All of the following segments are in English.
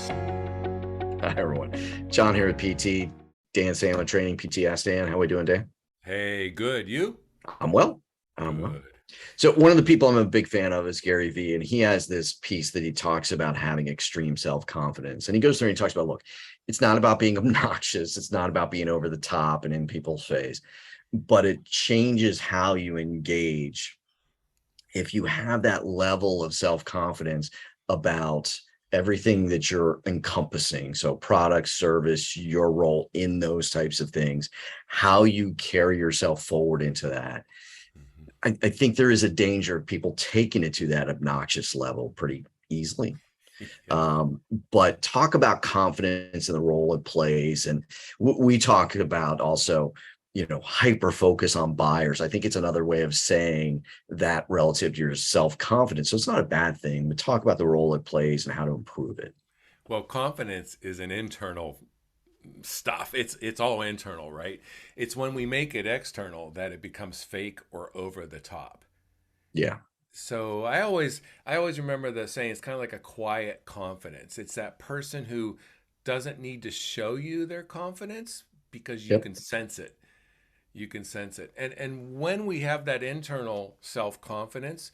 Hi, everyone. John here at PT. Dan Sandler Training, PT Ask Dan. How are we doing, Dan? Hey, good. You? I'm well. I'm well. Good. So one of the people I'm a big fan of is Gary Vee, and he has this piece that he talks about having extreme self-confidence. And he goes through and he talks about, look, it's not about being obnoxious. It's not about being over the top and in people's face, but it changes how you engage if you have that level of self-confidence about everything that you're encompassing, so product, service, your role in those types of things, how you carry yourself forward into that. Mhm. I think there is a danger of people taking it to that obnoxious level pretty easily. Yeah. Um, but talk about confidence and the role it plays. And we talk about also, hyper focus on buyers. I think it's another way of saying that relative to your self confidence. So it's not a bad thing, but talk about the role it plays and how to improve it. Well, confidence is an internal stuff. It's all internal, right? It's when we make it external that it becomes fake or over the top. Yeah. So I always remember the saying it's kind of like a quiet confidence. It's that person who doesn't need to show you their confidence because you Yep. can sense it. You can sense it. And when we have that internal self-confidence,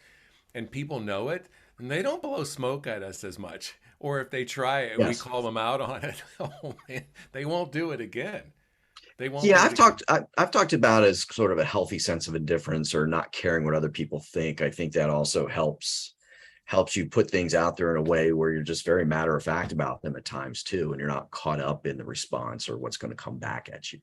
and people know it, and they don't blow smoke at us as much. Or if they try it and we Yes. call them out on it, oh man, they won't do it again. They won't Yeah, do it I've again. talked I've talked about as sort of a healthy sense of indifference or not caring what other people think. I think that also helps you put things out there in a way where you're just very matter of fact about them at times too, and you're not caught up in the response or what's going to come back at you.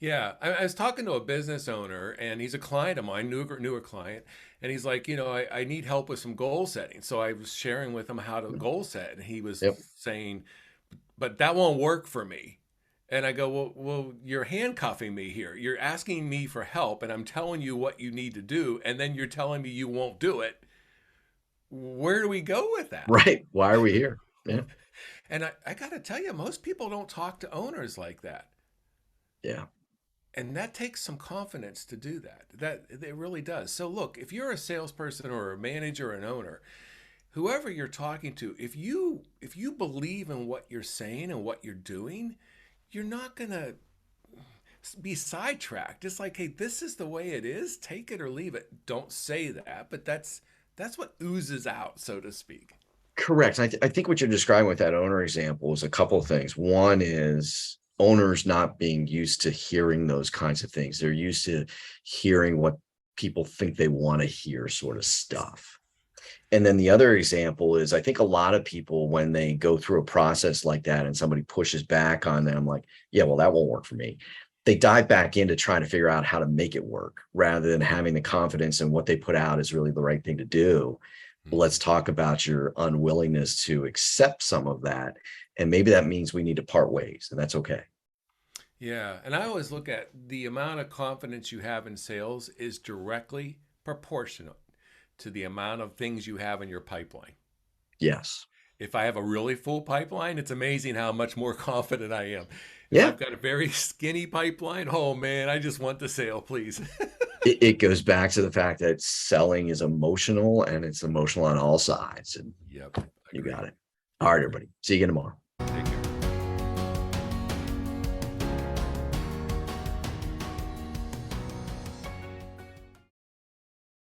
Yeah, I was talking to a business owner, and he's a client of mine, newer client, and he's like, I need help with some goal setting. So I was sharing with him how to goal set, and he was Yep. saying, but that won't work for me. And I go, well, you're handcuffing me here. You're asking me for help, and I'm telling you what you need to do, and then you're telling me you won't do it. Where do we go with that? Right. Why are we here? Yeah. And I got to tell you, most people don't talk to owners like that. Yeah. And that takes some confidence to do that. That it really does. So look, if you're a salesperson or a manager or an owner, whoever you're talking to, if you believe in what you're saying and what you're doing, you're not going to be sidetracked. It's like, hey, this is the way it is. Take it or leave it. Don't say that, but that's what oozes out, so to speak. Correct. I think what you're describing with that owner example is a couple of things. One is owners not being used to hearing those kinds of things. They're used to hearing what people think they want to hear, sort of stuff. And then the other example is I think a lot of people, when they go through a process like that and somebody pushes back on them, like, yeah, well, that won't work for me. They dive back into trying to figure out how to make it work rather than having the confidence in what they put out is really the right thing to do. Let's Mhm. talk about your unwillingness to accept some of that. And maybe that means we need to part ways, and that's okay. Yeah, and I always look at the amount of confidence you have in sales is directly proportional to the amount of things you have in your pipeline. Yes. If I have a really full pipeline, it's amazing how much more confident I am. If Yeah. I've got a very skinny pipeline, oh man, I just want the sale, please. It goes back to the fact that selling is emotional and it's emotional on all sides. And Yep, you got agreed. it. All right, Agreed. everybody. See you again tomorrow.